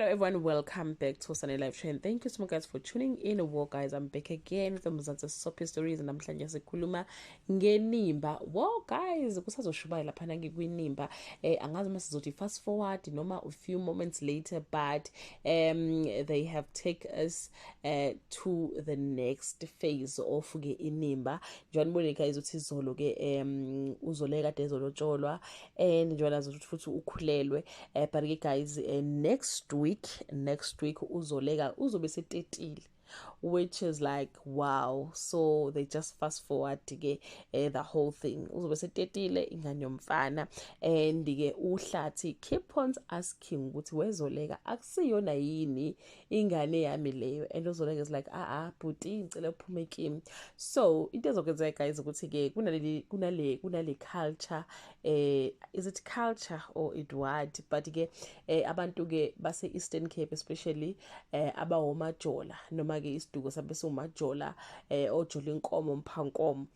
Hello everyone, welcome back to Sunday Live Train. Thank you so much guys for tuning in. Well guys, I'm back again with the Mzansi Soapy Stories and namhlanje sikhuluma ngenimba. Well guys, kusazoshuba laphana kwinimba. Angazi uma sizothi fast forward noma a few moments later, but they have taken us to the next phase of inimba. Njengoba nibone guys uthi izolo ke uzoleka kade ezolotsholwa and njengoba nazo futhi ukhulelwe but ke guys next week uzobe setetile, which is like wow. So they just fast forward ke the whole thing. Uzobe setetile ingane yomfana and ke uhlathi keep on asking ukuthi wezoleka akusiyona yini ingane yami leyo, and uzoleka is like bhuti ngicela uphume kimi. So into ezokwenzeka guys ukuthi ke kunale culture, is it culture or it what, but ke abantu ke base Eastern Cape especially abawomajola noma ke isiduko sabe somajola ojola inkomo mphankomo,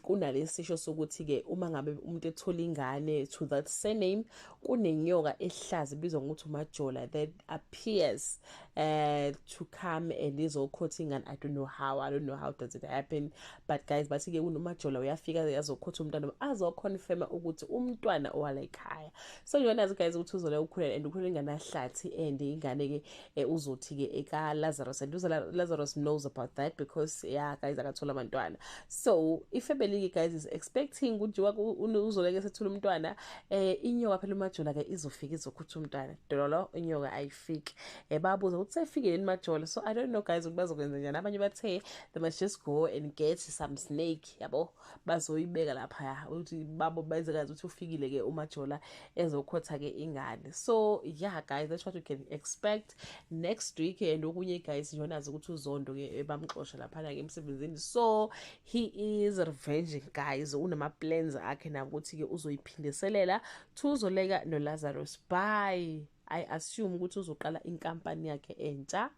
kunalesisho sokuthi ke uma ngabe umuntu ethola ingane to that surname kunenyoka ehlazi bizwa ngokuthi umajola that appears to come and izokhotha ingane. I don't know how does it happen, but guys bathi ke unomajola uyafika yazokhotha umntwana azoconfirma ukuthi umntwana owala ekhaya. So yona guys ukuthi uzola ukhulela and ukhulela ingane ahlathi and ingane ke uzothi ke eka Lazarus, and Lazarus knows about that because yeah guys akathola abantwana. So ifamily guys is expecting ukuthi uzoleke sethola umntwana, inyoka phela umajola ke izofika izokhutha umntwana dololo inyoka ayifiki. Babuza ukuthi sefikile imajola. So I don't know guys ukuthi bazokwenza njani. Abanye bathe they must just go and get some snake yabo bazoyibeka lapha ukuthi babo bayizekazi ukuthi ufikile ke umajola ezokhotha ke ingane. So yeah guys, that's what we can expect next week. And okunye guys njonazi ukuthi uZondo ke bamxosha lapha ke emsebenzini, so he is revenging guys. Unama plans akhe na ukuthi ke uzoyiphindiselela uzoleka no Lazarus. Bye. I assume ukuthi uzoqala inkampani yakhe entsha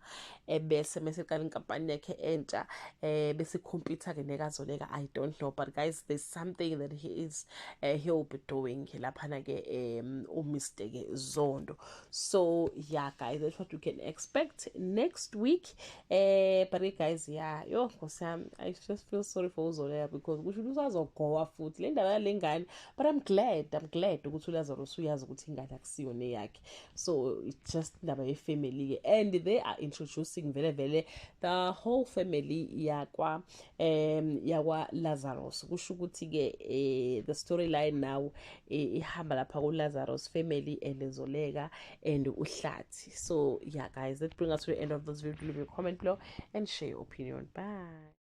bese meseqala inkampani yakhe entsha bese computer ke nekazoleka. I don't know, but guys there's something that he'll be doing lapha ke Mr. ke Zondo. So yeah guys, that's what you can expect next week. But guys yeah, yo Nkosiyami, I just feel sorry for uZoleka because kusho usazogowa futhi le ndaba lengane, but I'm glad ukuthi uLazarus uyazi ukuthi ingane akusiyona yakhe. So it's just ndaba ye family, and they are introducing vele the whole family yakwa Lazarus. Kusho ukuthi ke the storyline now ihamba lapha ku Lazarus family and Zoleka and uhlathi. So yeah guys, that brings us to the end of this video. Leave a comment below and share your opinion. Bye.